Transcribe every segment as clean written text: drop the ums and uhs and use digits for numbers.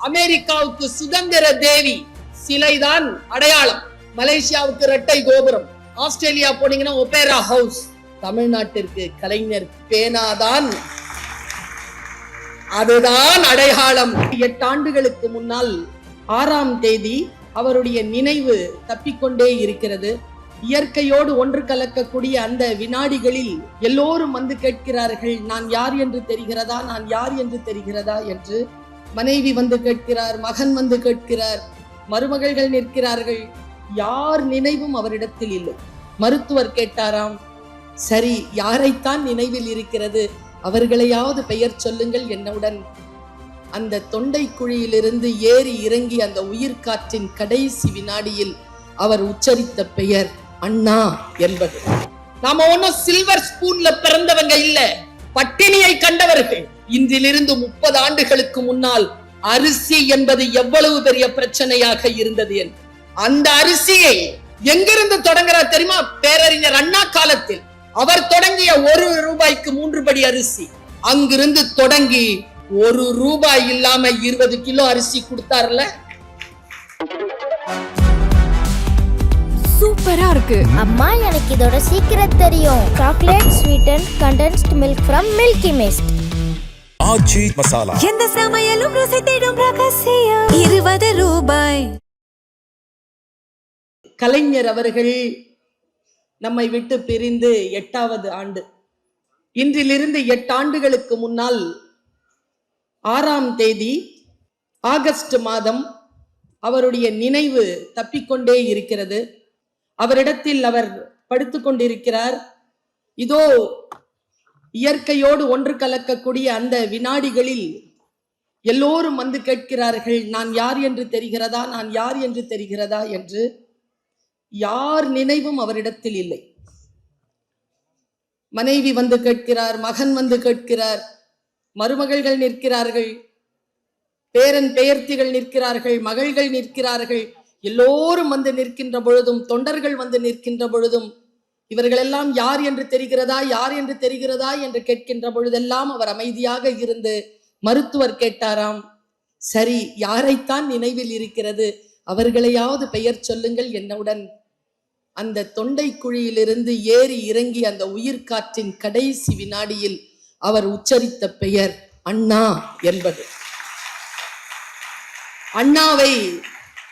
அமெரிக்காவுக்கு சுதந்திர தேவி சிலைதான் அடையாளம். மலேசியாவுக்கு இரட்டை கோபுரம், ஆஸ்திரேலியா போனீங்கன்னா ஒபேரா ஹவுஸ். தமிழ்நாட்டிற்கு கலைஞர் பேனாதான், அதுதான் அடையாளம். 8 ஆண்டுகளுக்கு முன்னால் 6ஆம் தேதி அவருடைய நினைவு தப்பிக்கொண்டே இருக்கிறது. இயற்கையோடு ஒன்று கலக்கக்கூடிய அந்த வினாடிகளில் எல்லோரும் வந்து கேட்கிறார்கள், நான் யார் என்று தெரிகிறதா, நான் யார் என்று தெரிகிறதா என்று. மனைவி வந்து கேட்கிறார், மகன் வந்து கேட்கிறார், மருமகள்கள் நிற்கிறார்கள். யார் நினைவும் அவரிடத்தில் இல்லை. மருத்துவர் கேட்டாராம், சரி யாரைத்தான் நினைவில் இருக்கிறது, அவர்களையாவது பெயர் சொல்லுங்கள் என்னவுடன். அந்த தொண்டை குழியிலிருந்து ஏறி இறங்கி அந்த உயிர்காற்றின் கடைசி வினாடியில் அவர் உச்சரித்த பெயர் அண்ணா என்பது. நாம ஒன்னும் சில்வர் ஸ்பூன்ல பிறந்தவங்க இல்ல, பட்டினியை கண்டவர்கள். இன்றிலிருந்து 30 ஆண்டுகளுக்கு முன்னால் அரிசி என்பது எவ்வளவு பெரிய பிரச்சனையாக இருந்தது என்று. அந்த அரிசியை எங்கிருந்து தொடங்குறார் தெரியுமா? பேரறிஞர் அண்ணா காலத்தில் அவர் தொடங்கிய 1 ரூபாய்க்கு 3 படி அரிசி, அங்கிருந்து தொடங்கி 1 ரூபாய் இல்லாம 20 கிலோ அரிசி கொடுத்தார்ல. சூப்பரா இருக்கு அம்மா, எனக்கு இதோட சீக்கிரம் தெரியும். Chocolate sweetened condensed milk from Milky Mist. Aachi Masala, எந்த சமையலும் ருசி தேடும் ரகசியம். 20 ரூபாய். கலைஞர் அவர்கள் நம்மை விட்டு பிரிந்து 8வது ஆண்டு. இன்றிலிருந்து 8 ஆண்டுகளுக்கு முன்னால் 6ஆம் தேதி ஆகஸ்ட் மாதம் அவருடைய நினைவு தப்பிக்கொண்டே இருக்கிறது. அவரிடத்தில் அவர் படுத்துக் கொண்டிருக்கிறார். இதோ இயற்கையோடு ஒன்று கலக்கக்கூடிய அந்த வினாடிகளில் எல்லோரும் வந்து கேட்கிறார்கள், நான் யார் என்று தெரிகிறதா, நான் யார் என்று தெரிகிறதா என்று. யார் நினைவும் அவரிடத்தில் இல்லை. மனைவி வந்து கேட்கிறார், மகன் வந்து கேட்கிறார், மருமகள்கள் நிற்கிறார்கள், பேரன் பெயர்த்திகள் நிற்கிறார்கள், மகள்கள் நிற்கிறார்கள். எல்லோரும் வந்து நிற்கின்ற பொழுதும், தொண்டர்கள் வந்து நிற்கின்ற பொழுதும், இவர்களெல்லாம் யார் என்று தெரிகிறதா, யார் என்று தெரிகிறதா என்று கேட்கின்ற பொழுதெல்லாம் அவர் அமைதியாக இருந்து மருத்துவர் கேட்டாராம், சரி யாரைத்தான் நினைவில் இருக்கிறது, அவர்களையாவது பெயர் சொல்லுங்கள் என்னவுடன். அந்த தொண்டை குழியிலிருந்து ஏறி இறங்கி அந்த உயிர்காற்றின் கடைசி வினாடியில் அவர் உச்சரித்த பெயர் அண்ணா என்பது. அண்ணாவை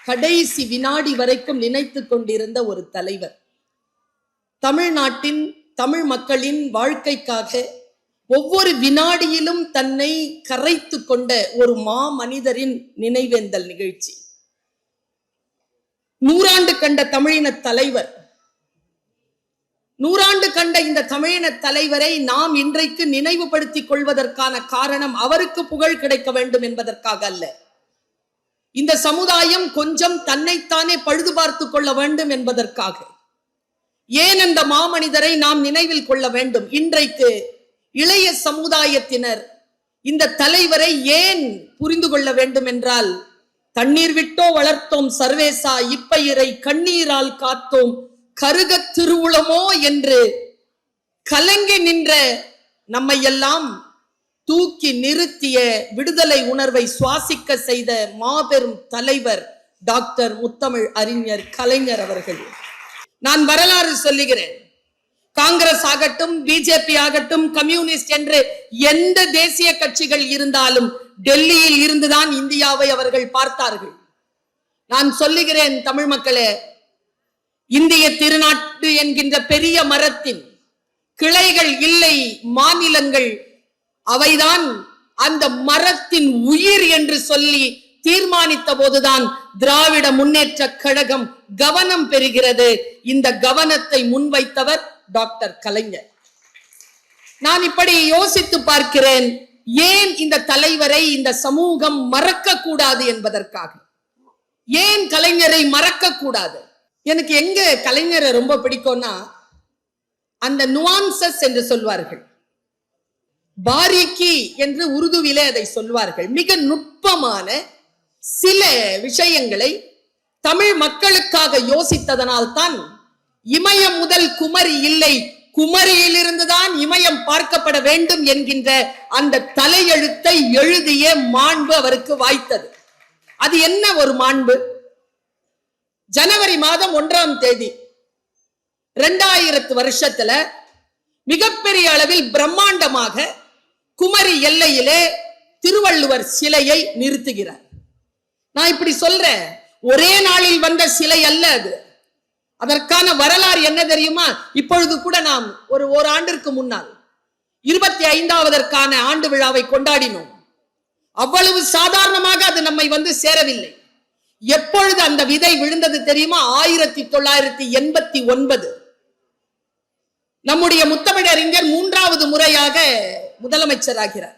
கடைசி வினாடி வரைக்கும் நினைத்து கொண்டிருந்த ஒரு தலைவர். தமிழ்நாட்டின் தமிழ் மக்களின் வாழ்க்கைக்காக ஒவ்வொரு வினாடியிலும் தன்னை கரைத்து கொண்ட ஒரு மனிதரின் நினைவேந்தல் நிகழ்ச்சி. 100 ஆண்டு கண்ட தமிழின தலைவர். 100 ஆண்டு கண்ட இந்த தமிழின தலைவரை நாம் இன்றைக்கு நினைவுபடுத்திக் கொள்வதற்கான காரணம் அவருக்கு புகழ் கிடைக்க வேண்டும் என்பதற்காக அல்ல. இந்த சமுதாயம் கொஞ்சம் தன்னைத்தானே பழுது பார்த்து கொள்ள வேண்டும் என்பதற்காக. ஏன் அந்த மாமனிதரை நாம் நினைவில் கொள்ள வேண்டும்? இன்றைக்கு இளைய சமுதாயத்தினர் இந்த தலைவரை ஏன் புரிந்து கொள்ள வேண்டும் என்றால், தண்ணீர் விட்டோ வளர்த்தோம் சர்வேசா, இப்பயிரை கண்ணீரால் காத்தோம் கருக திருவுளமோ என்று கலங்கி நின்ற நம்மை எல்லாம் தூக்கி நிறுத்திய, விடுதலை உணர்வை சுவாசிக்க செய்த மாபெரும் தலைவர் டாக்டர் முத்தமிழ் அறிஞர் கலைஞர் அவர்கள். நான் வரலாறு சொல்லுகிறேன். காங்கிரஸ் ஆகட்டும், பிஜேபி ஆகட்டும், கம்யூனிஸ்ட் என்று எந்த தேசிய கட்சிகள் இருந்தாலும் டெல்லியில் இருந்துதான் இந்தியாவை அவர்கள் பார்த்தார்கள். நான் சொல்லுகிறேன் தமிழ் மக்களே, இந்திய திருநாட்டு என்கின்ற பெரிய மரத்தின் கிளைகள் இல்லை, மாநிலங்கள். அவைதான் அந்த மரத்தின் உயிர் என்று சொல்லி தீர்மானித்த போதுதான் திராவிட முன்னேற்ற கழகம் கவனம் பெறுகிறது. இந்த கவனத்தை முன்வைத்தவர் டாக்டர் கலைஞர். நான் இப்படி யோசித்து பார்க்கிறேன், ஏன் இந்த தலைவரை இந்த சமூகம் மறக்க கூடாது என்பதற்காக. ஏன் கலைஞரை மறக்க கூடாது? எனக்கு எங்க கலைஞரை ரொம்ப பிடிக்கும்னா, அந்த நுவான்சஸ் என்று சொல்வார்கள், பாரிக்கி என்று உருதுவிலே அதை சொல்வார்கள். மிக நுட்பமான சில விஷயங்களை தமிழ் மக்களுக்காக யோசித்ததனால் தான் இமயம் முதல் குமரி இல்லை, குமரியிலிருந்துதான் இமயம் பார்க்கப்பட வேண்டும் என்கின்ற அந்த தலையெழுத்தை எழுதிய மாண்பு அவருக்கு வாய்த்தது. அது என்ன ஒரு மாண்பு? ஜனவரி மாதம் 1ஆம் தேதி 2000 வருஷத்துல மிகப்பெரிய அளவில் பிரம்மாண்டமாக குமரி எல்லையிலே திருவள்ளுவர் சிலையை நிறுத்துகிறார். நான் இப்படி சொல்றேன், ஒரே நாளில் வந்த சிலை அல்ல அது. அதற்கான வரலாறு என்ன தெரியுமா? இப்பொழுது கூட நாம் ஒரு ஆண்டிற்கு முன்னால் 25வது ஆண்டு விழாவை கொண்டாடினோம். அவ்வளவு சாதாரணமாக அது நம்மை வந்து சேரவில்லை. எப்பொழுது அந்த விதை விழுந்தது தெரியுமா? 1989. நம்முடைய முத்தமிழறிஞர் 3வது முறையாக முதலமைச்சராகிறார்.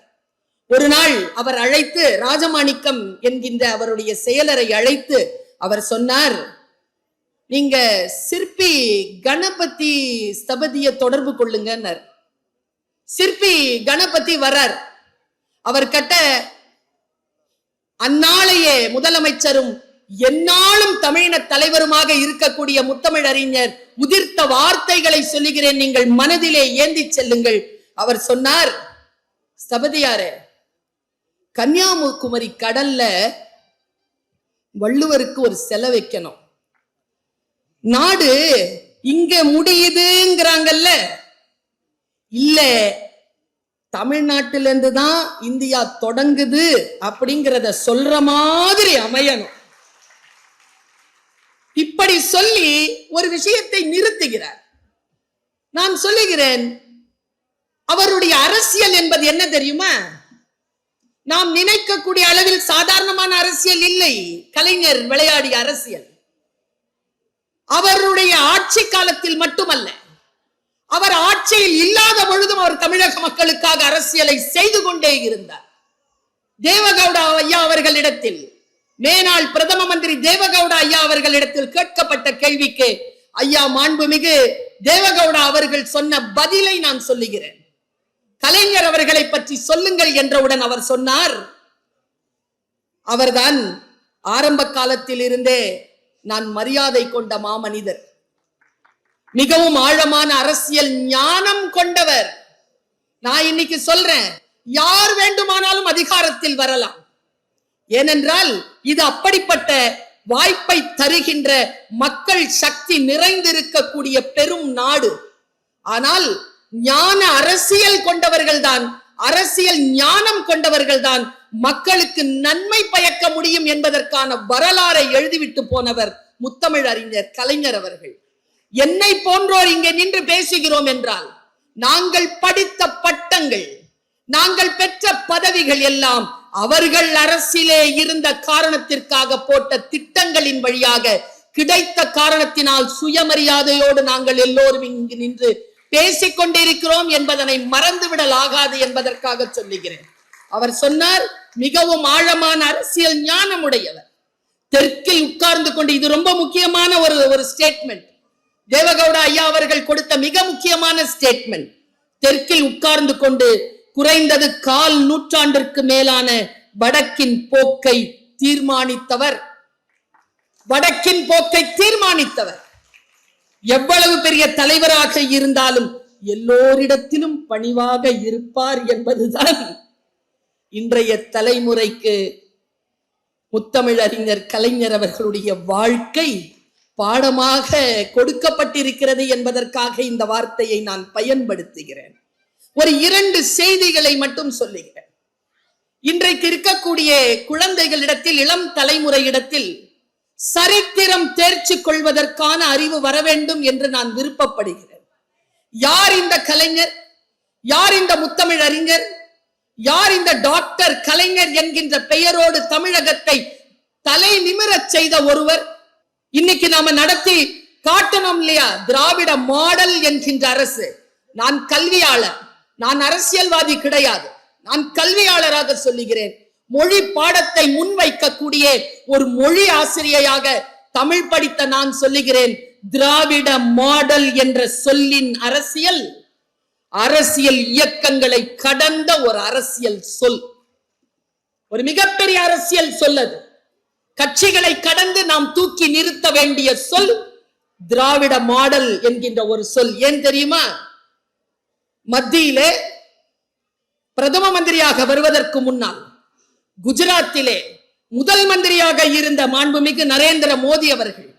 ஒரு நாள் அவர் அழைத்து, ராஜமாணிக்கம் என்கின்ற அவருடைய செயலரை அழைத்து அவர் சொன்னார், நீங்க சிற்பி கணபதி ஸ்தபதியை தொடர்பு கொள்ளுங்க. சிற்பி கணபதி வரார். அவர் கட்ட அந்நாளையே முதலமைச்சரும் எந்நாளும் தமிழின தலைவருமாக இருக்கக்கூடிய முத்தமிழறிஞர் உதிர்த்த வார்த்தைகளை சொல்லுகிறேன், நீங்கள் மனதிலே ஏந்தி செல்லுங்கள். அவர் சொன்னார், ஸ்தபதியாரே, கன்னியாகுமரி கடல்ல வள்ளுவருக்கு ஒரு சிலை வைக்கணும். நாடு இங்க முடியுதுங்கிறாங்கல்ல, இல்ல தமிழ்நாட்டிலிருந்து தான் இந்தியா தொடங்குது அப்படிங்கிறத சொல்ற மாதிரி அமையணும். இப்படி சொல்லி ஒரு விஷயத்தை நிறுத்துகிறார். நான் சொல்லுகிறேன், அவருடைய அரசியல் என்பது என்ன தெரியுமா? நாம் நினைக்கக்கூடிய அளவில் சாதாரணமான அரசியல் இல்லை. கலைஞர் விளையாடிய அரசியல் அவருடைய ஆட்சி காலத்தில் மட்டுமல்ல, அவர் ஆட்சியில் இல்லாத பொழுதும் அவர் தமிழக மக்களுக்காக அரசியலை செய்து கொண்டே இருந்தார். தேவகவுடா ஐயா அவர்களிடத்தில், மேனாள் பிரதம மந்திரி தேவகவுடா ஐயா அவர்களிடத்தில் கேட்கப்பட்ட கேள்விக்கு ஐயா மாண்புமிகு தேவகவுடா அவர்கள் சொன்ன பதிலை நான் சொல்லுகிறேன். கலைஞர் அவர்களை பற்றி சொல்லுங்கள் என்றவுடன் அவர் சொன்னார், அவர்தான் ஆரம்ப காலத்தில் இருந்தே நான் மரியாதை கொண்ட மாமனிதர், மிகவும் ஆழமான அரசியல் ஞானம் கொண்டவர். நான் இன்னைக்கு சொல்றேன், யார் வேண்டுமானாலும் அதிகாரத்தில் வரலாம். ஏனென்றால் இது அப்படிப்பட்ட வாய்ப்பை தருகின்ற மக்கள் சக்தி நிறைந்திருக்கக்கூடிய பெரும் நாடு. ஆனால் ஞான அரசியல் கொண்டவர்கள் தான், அரசியல் ஞானம் கொண்டவர்கள் தான் மக்களுக்கு நன்மை பயக்க முடியும் என்பதற்கான வரலாறை எழுதிவிட்டு போனவர் முத்தமிழ் அறிஞர் கலைஞர் அவர்கள். என்னை போன்றோர் இங்கே நின்று பேசுகிறோம் என்றால், நாங்கள் படித்த பட்டங்கள், நாங்கள் பெற்ற பதவிகள் எல்லாம் அவர்கள் அரசிலே இருந்த காரணத்திற்காக போட்ட திட்டங்களின் வழியாக கிடைத்த காரணத்தினால் சுயமரியாதையோடு நாங்கள் எல்லோரும் இங்கு நின்று பேசிக் கொண்டிருக்கிறோம் என்பதனை மறந்துவிடல் ஆகாது என்பதற்காக சொல்லுகிறேன். அவர் சொன்னார், மிகவும் ஆழமான அரசியல் ஞானம் உடையவர். தெற்கில் உட்கார்ந்து கொண்டு, இது ரொம்ப முக்கியமான ஒரு ஸ்டேட்மெண்ட், தேவகவுடா ஐயா அவர்கள் கொடுத்த மிக முக்கியமான ஸ்டேட்மெண்ட். தெற்கில் உட்கார்ந்து கொண்டு குறைந்தது 1/4 நூற்றாண்டிற்கு மேலான வடக்கின் போக்கை தீர்மானித்தவர். வடக்கின் போக்கை தீர்மானித்தவர். எவ்வளவு பெரிய தலைவராக இருந்தாலும் எல்லோரிடத்திலும் பணிவாக இருப்பார் என்பதுதான் இன்றைய தலைமுறைக்கு முத்தமிழறிஞர் கலைஞர் அவர்களுடைய வாழ்க்கை பாடமாக கொடுக்கப்பட்டிருக்கிறது என்பதற்காக இந்த வார்த்தையை நான் பயன்படுத்துகிறேன். ஒரு 2 செய்திகளை மட்டும் சொல்லுகிறேன். இன்றைக்கு இருக்கக்கூடிய குழந்தைகளிடத்தில், இளம் தலைமுறையிடத்தில் சரித்திரம் தேர்ச்சி கொள்வதற்கான அறிவு வர வேண்டும் என்று நான் விருப்பப்படுகிறேன். யார் இந்த கலைஞர்? யார் இந்த முத்தமிழ் அறிஞர்? யார் இந்த டாக்டர் கலைஞர் என்கின்ற பெயரோடு தமிழகத்தை தலை நிமிரச் செய்த ஒருவர்? இன்னைக்கு நாம நடத்தி காட்டணும் இல்லையா? திராவிட மாடல் என்கின்ற அரசு. நான் கல்வியாளர், நான் அரசியல்வாதி கிடையாது, நான் கல்வியாளராக சொல்லுகிறேன். மொழி பாடத்தை முன்வைக்கக்கூடிய ஒரு மொழி ஆசிரியையாக தமிழ் படித்த நான் சொல்லுகிறேன், திராவிட மாடல் என்ற சொல்லின் அரசியல், அரசியல் இயக்கங்களை கடந்த ஒரு அரசியல் சொல், ஒரு மிகப்பெரிய அரசியல் சொல்லது. கட்சிகளை கடந்து நாம் தூக்கி நிறுத்த வேண்டிய சொல் திராவிட மாடல் என்கின்ற ஒரு சொல். ஏன் தெரியுமா? மத்தியிலே பிரதம மந்திரியாக வருவதற்கு முன்னால் குஜராத்திலே முதல் மந்திரியாக இருந்த மாண்புமிகு நரேந்திர மோடி அவர்கள்,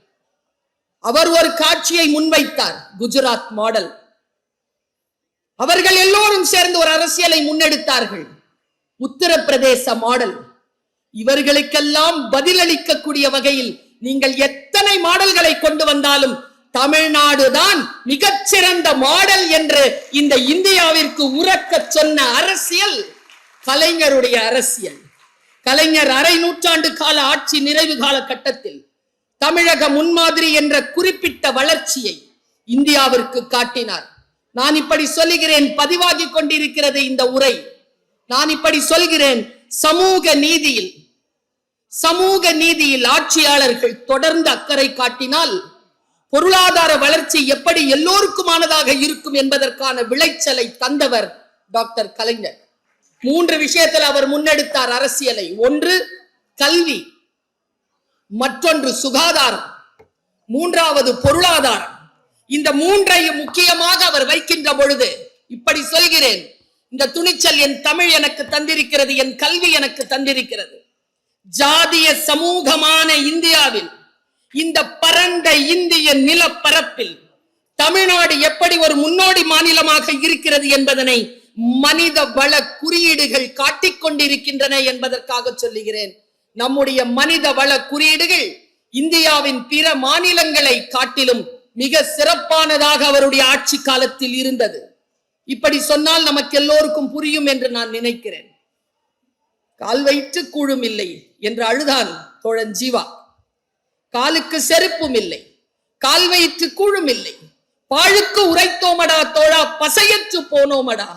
அவர் ஒரு காட்சியை முன்வைத்தார், குஜராத் மாடல். அவர்கள் எல்லோரும் சேர்ந்து ஒரு அரசியலை முன்னெடுத்தார்கள், உத்தரப்பிரதேச மாடல். இவர்களுக்கெல்லாம் பதிலளிக்கக்கூடிய வகையில் நீங்கள் எத்தனை மாடல்களை கொண்டு வந்தாலும் தமிழ்நாடு தான் மிகச்சிறந்த மாடல் என்று இந்த இந்தியாவிற்கு உரக்க சொன்ன அரசியல் கலைஞருடைய அரசியல். கலைஞர் அரை நூற்றாண்டு கால ஆட்சி நிறைவு கால கட்டத்தில் தமிழக முன்மாதிரி என்ற குறிப்பிட்ட வளர்ச்சியை இந்தியாவிற்கு காட்டினார். நான் இப்படி சொல்லுகிறேன், பதிவாகி கொண்டிருக்கிறது இந்த உரை. நான் இப்படி சொல்கிறேன், சமூக நீதியில் ஆட்சியாளர்கள் தொடர்ந்து அக்கறை காட்டினால் பொருளாதார வளர்ச்சி எப்படி எல்லோருக்குமானதாக இருக்கும் என்பதற்கான விளைச்சலை தந்தவர் டாக்டர் கலைஞர். 3 விஷயத்தில் அவர் முன்னெடுத்தார் அரசியலை. ஒன்று கல்வி, மற்றொன்று சுகாதாரம், மூன்றாவது பொருளாதாரம். இந்த 3ஐயும் முக்கியமாக அவர் வைக்கின்ற பொழுது இப்படி சொல்கிறேன், இந்த துணிச்சல் என் தமிழ் எனக்கு தந்திருக்கிறது, என் கல்வி எனக்கு தந்திருக்கிறது. ஜாதிய சமூகமான இந்தியாவில், இந்த பரந்த இந்திய நிலப்பரப்பில் தமிழ்நாடு எப்படி ஒரு முன்னோடி மாநிலமாக இருக்கிறது என்பதனை மனித வள குறியீடுகள் காட்டிக்கொண்டிருக்கின்றன என்பதற்காக சொல்லுகிறேன். நம்முடைய மனித வள குறியீடுகள் இந்தியாவின் பிற மாநிலங்களை காட்டிலும் மிக சிறப்பானதாக அவருடைய ஆட்சி காலத்தில் இருந்தது. இப்படி சொன்னால் நமக்கு எல்லோருக்கும் புரியும் என்று நான் நினைக்கிறேன். கால் வயிற்று கூழும் இல்லை என்று அழுதான் தோழன் ஜீவா. காலுக்கு செருப்பும் இல்லை, கால் வயிற்று கூழும் இல்லை, பாழுக்கு உரைத்தோமடா தோழா, பசையற்று போனோமடா,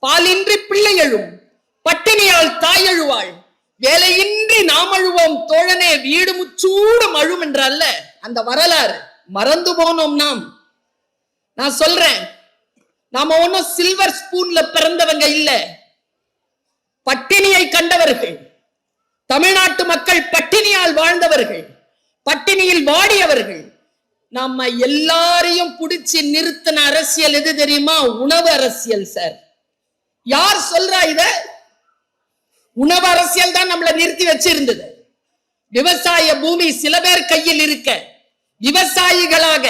பாலின்றி பிள்ளை எழும், பட்டினியால் தாயழுவாள், வேலையின்றி நாம் அழுவோம் தோழனே, வீடு முச்சூடும் அழும் என்ற அல்ல அந்த வரலாறு. மறந்து போனோம் நாம். நான் சொல்றேன், நாம ஒன்னும் சில்வர் ஸ்பூன்ல பிறந்தவங்க இல்ல, பட்டினியை கண்டவர்கள். தமிழ்நாட்டு மக்கள் பட்டினியால் வாழ்ந்தவர்கள், பட்டினியில் வாடியவர்கள். நம்ம எல்லாரையும் பிடிச்சி நிறுத்தின அரசியல் எது தெரியுமா? உணவு அரசியல். சார், யார் சொல்றா இத? உணவு அரசியல் தான் நம்மளை நிறுத்தி வச்சிருந்தது. விவசாய பூமி சில பேர் கையில் இருக்க, விவசாயிகளாக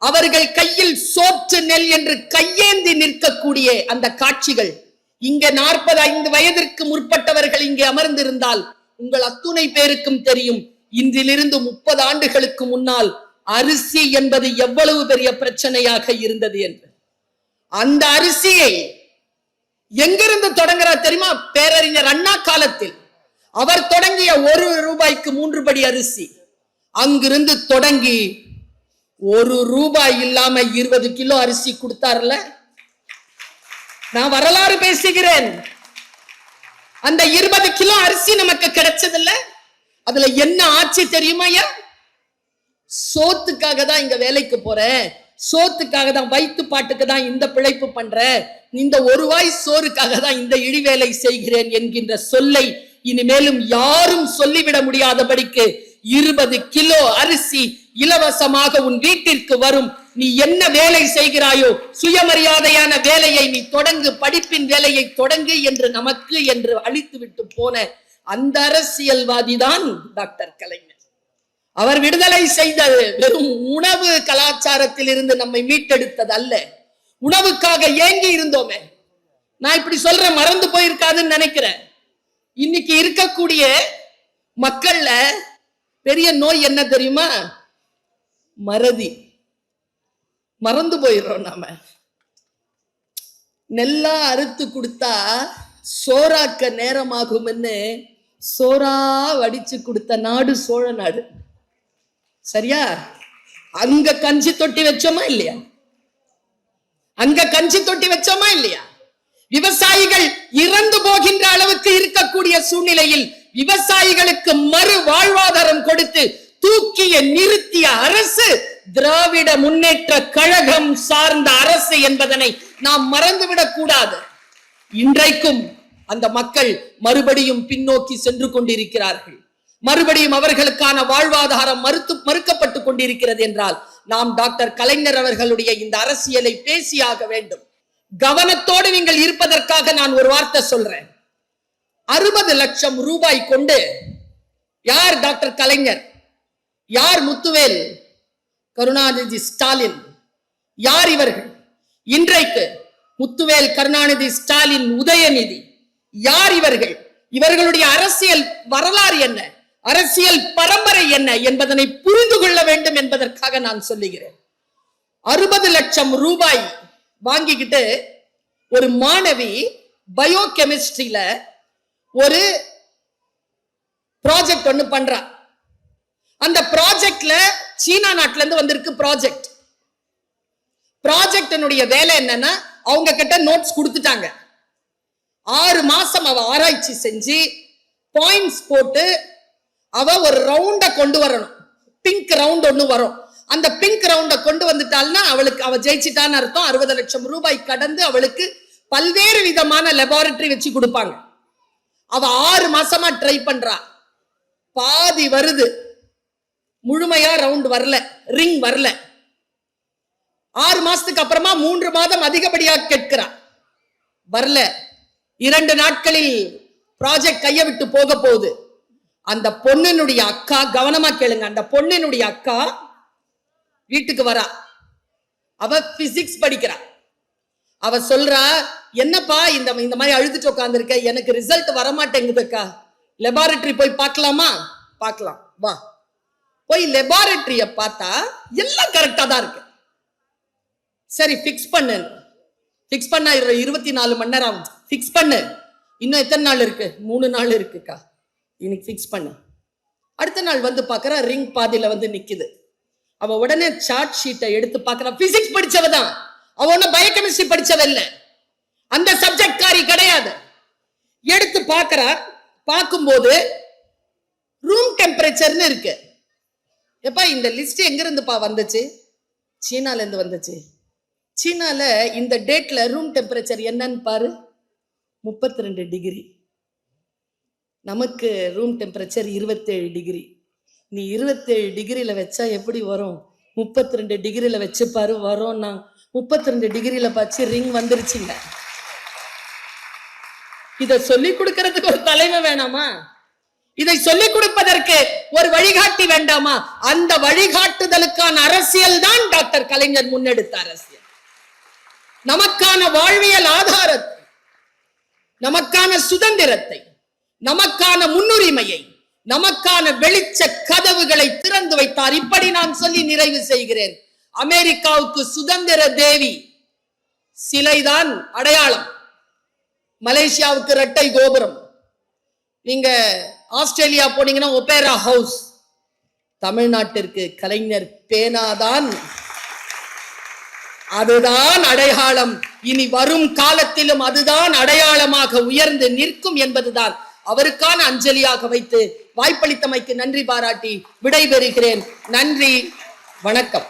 அவர்கள் கையில் சோற்று நெல் என்று கையேந்தி நிற்கக்கூடிய அந்த காட்சிகள் இங்க 45 வயதிற்கு முற்பட்டவர்கள் இங்கே அமர்ந்திருந்தால் உங்கள் அத்துணை பேருக்கும் தெரியும். இன்றிலிருந்து 30 ஆண்டுகளுக்கு முன்னால் அரிசி என்பது எவ்வளவு பெரிய பிரச்சனையாக இருந்தது என்று. அந்த அரிசியை எங்கிருந்து தொடங்குறார் தெரியுமா? பேரறிஞர் அண்ணா காலத்தில் அவர் தொடங்கிய 1 ரூபாய்க்கு 3 படி அரிசி. அங்கிருந்து தொடங்கி 1 ரூபாய் இல்லாம 20 கிலோ அரிசி கொடுத்தார்ல. நான் வரலாறு பேசுகிறேன். அந்த 20 கிலோ அரிசி நமக்கு கிடைச்சதில்ல. அதுல என்ன ஆட்சி தெரியுமா? சோத்துக்காக தான் இங்க வேலைக்கு போறேன், சோத்துக்காக தான், வயிற்று பாட்டுக்கு தான் இந்த பிழைப்பு பண்றேன், இந்த 1 வாய் சோறுக்காக தான் இந்த இழிவேலை செய்கிறேன் என்கின்ற சொல்லை இனிமேலும் யாரும் சொல்லிவிட முடியாதபடிக்கு 20 கிலோ அரிசி இலவசமாக உன் வீட்டிற்கு வரும். நீ என்ன வேலை செய்கிறாயோ சுயமரியாதையான வேலையை நீ தொடங்கு, படிப்பின் வேலையை தொடங்கு என்று நமக்கு என்று அழித்து விட்டு போன அந்த அரசியல்வாதி தான் டாக்டர் கலைஞர். அவர் விடுதலை செய்தது வெறும் உணவு கலாச்சாரத்தில் இருந்து நம்மை மீட்டெடுத்தது அல்ல. உணவுக்காக ஏங்கி இருந்தோமே. நான் இப்படி சொல்றேன், மறந்து போயிருக்காதுன்னு நினைக்கிறேன். இன்னைக்கு இருக்கக்கூடிய மக்கள்ல பெரிய நோய் என்ன தெரியுமா? மறதி. மறந்து போயிடுறோம். நாம நெல்லா அறுத்து கொடுத்தா சோறாக்க நேரமாகும்னு சோறா வடிச்சு கொடுத்த நாடு சோழ நாடு. சரியா? அங்க கஞ்சி தொட்டி வச்சோமா இல்லையா? அங்க கஞ்சி தொட்டி வச்சோமா இல்லையா? விவசாயிகள் இறந்து போகின்ற அளவுக்கு இருக்கக்கூடிய சூழ்நிலையில் விவசாயிகளுக்கு மறு வாழ்வாதாரம் கொடுத்து தூக்கிய நிறுத்திய அரசு திராவிட முன்னேற்ற கழகம் சார்ந்த அரசு என்பதனை நாம் மறந்துவிடக் கூடாது. இன்றைக்கும் அந்த மக்கள் மறுபடியும் பின்னோக்கி சென்று கொண்டிருக்கிறார்கள். மறுபடியும் அவர்களுக்கான வாழ்வாதாரம் மறுக்கப்பட்டு கொண்டிருக்கிறது என்றால் நாம் டாக்டர் கலைஞர் அவர்களுடைய இந்த அரசியலை பேசியாக வேண்டும். கவனத்தோடு நீங்கள் இருப்பதற்காக நான் ஒரு வார்த்தை சொல்றேன். 60 லட்சம் ரூபாய் கொண்டு யார் டாக்டர் கலைஞர்? யார் முத்துவேல்? கருணாநிதி ஸ்டாலின். யார் இவர்கள்? இன்றைக்கு முத்துவேல், கருணாநிதி, ஸ்டாலின், உதயநிதி யார் இவர்கள்? இவர்களுடைய அரசியல் வரலாறு என்ன, அரசியல் பரம்பரை என்ன என்பதனை புரிந்து கொள்ள வேண்டும் என்பதற்காக நான் சொல்லுகிறேன். 60 லட்சம் ரூபாய் வாங்கிக்கிட்டு ஒரு மாணவி பயோ கெமிஸ்ட்ரியில ஒரு ப்ராஜெக்ட் ஒண்ணு பண்றா. அந்த ப்ராஜெக்ட்ல சீனா நாட்டுல இருந்து வந்திருக்கு ப்ராஜெக்ட். ப்ராஜெக்டினுடைய வேலை என்னன்னா, அவங்க கிட்ட நோட்ஸ் கொடுத்துட்டாங்க. 6 மாசம் அவ ஆராய்ச்சி செஞ்சு பாயிண்ட்ஸ் போட்டு அவ ஒரு ரவுண்ட கொண்டு வரணும். பிங்க் ரவுண்ட் ஒண்ணு வரும். அந்த பிங்க் ரவுண்ட கொண்டு வந்துட்டாள்னா அவ ஜெயிச்சிட்டான்னு அர்த்தம். 60 லட்சம் ரூபாய் கடந்து அவளுக்கு பல்வேறு விதமான லெபார்டரி வச்சு கொடுப்பாங்க. அவ 6 மாசமா ட்ரை பண்றா. பாதி வருது, முழுமையா ரவுண்ட் வரல, ரிங் வரல. 6 மாசத்துக்கு அப்புறமா 3 மாதம் அதிகப்படியாக கேட்கிறா, வரல. 2 நாட்களில் ப்ராஜெக்ட் கைய விட்டு போக போகுது. அந்த பொண்ணினுடைய அக்கா, கவனமா கேளுங்க, அந்த பொண்ணினுடைய அக்கா வீட்டுக்கு வரா. அவ பிசிக்ஸ் படிக்கிறா. அவ சொல்றா, என்னப்பா இந்த மாதிரி அழுதுட்டு உட்கார்ந்துருக்க, எனக்கு ரிசல்ட் வரமாட்டேங்குதுக்கா, லெபார்டரி போய் பார்க்கலாமா? பார்க்கலாம் வா. போய் லெபார்டரிய பார்த்தா எல்லாம் கரெக்டா தான் இருக்கு. சரி பிக்ஸ் பண்ணு. பிக்ஸ் பண்ண 24 மணி நேரம் ஆகும். பிக்ஸ் பண்ணு. இன்னும் எத்தனை நாள் இருக்கு? 3 நாள் இருக்குக்கா. இன்னைக்கு பிக்ஸ் பண்ணு. அடுத்த நாள் வந்து பாக்குற ரிங் பாதியில வந்து நிக்குது. அவ உடனே சார்ட் ஷீட்டை எடுத்து பாக்குறா. பிசிக்ஸ் படிச்சவதான் அவ, ஒன்னும் பயோகெமிஸ்ட்ரி படிச்சவ இல்ல, அந்த சப்ஜெக்ட் காரி கிடையாது. எடுத்து பாக்குறா. பார்க்கும்போது ரூம் டெம்பரேச்சர்னு இருக்கு. எப்பா இந்த லிஸ்ட் எங்க இருந்துப்பா வந்துச்சு? சீனால இருந்து வந்துச்சு. சீனால இந்த டேட்ல ரூம் டெம்பரேச்சர் என்னன்னு பாரு, 32 டிகிரி. நமக்கு ரூம் டெம்பரேச்சர் 27 டிகிரி. நீ 27 டிகிரியில வச்சா எப்படி வரும்? 32 டிகிரியில வச்சு பாரு, வரும். நான் 32 டிகிரியில பாச்சு ரிங் வந்துருச்சுங்க. இதை சொல்லி கொடுக்கறதுக்கு ஒரு தலைமை வேணாமா? இதை சொல்லிக் கொடுப்பதற்கு ஒரு வழிகாட்டி வேண்டாமா? அந்த வழிகாட்டுதலுக்கான அரசியல் தான் டாக்டர் கலைஞர் முன்னெடுத்த அரசியல். நமக்கான வாழ்வியல் ஆதாரத்தை, நமக்கான சுதந்திரத்தை, நமக்கான முன்னுரிமையை, நமக்கான வெளிச்ச கதவுகளை திறந்து வைத்தார். இப்படி நான் சொல்லி நிறைவு செய்கிறேன். அமெரிக்காவுக்கு சுதந்திர தேவி சிலைதான் அடையாளம். மலேசியாவுக்கு இரட்டை கோபுரம். நீங்க ஆஸ்திரேலியா போனீங்கன்னா ஒபேரா ஹவுஸ். தமிழ்நாட்டிற்கு கலைஞர் பேனாதான், அதுதான் அடையாளம். இனி வரும் காலத்திலும் அதுதான் அடையாளமாக உயர்ந்து நிற்கும் என்பதுதான் அவருக்கான அஞ்சலியாக வைத்து வாய்ப்பளித்தமைக்கு நன்றி பாராட்டி விடைபெறுகிறேன். நன்றி, வணக்கம்.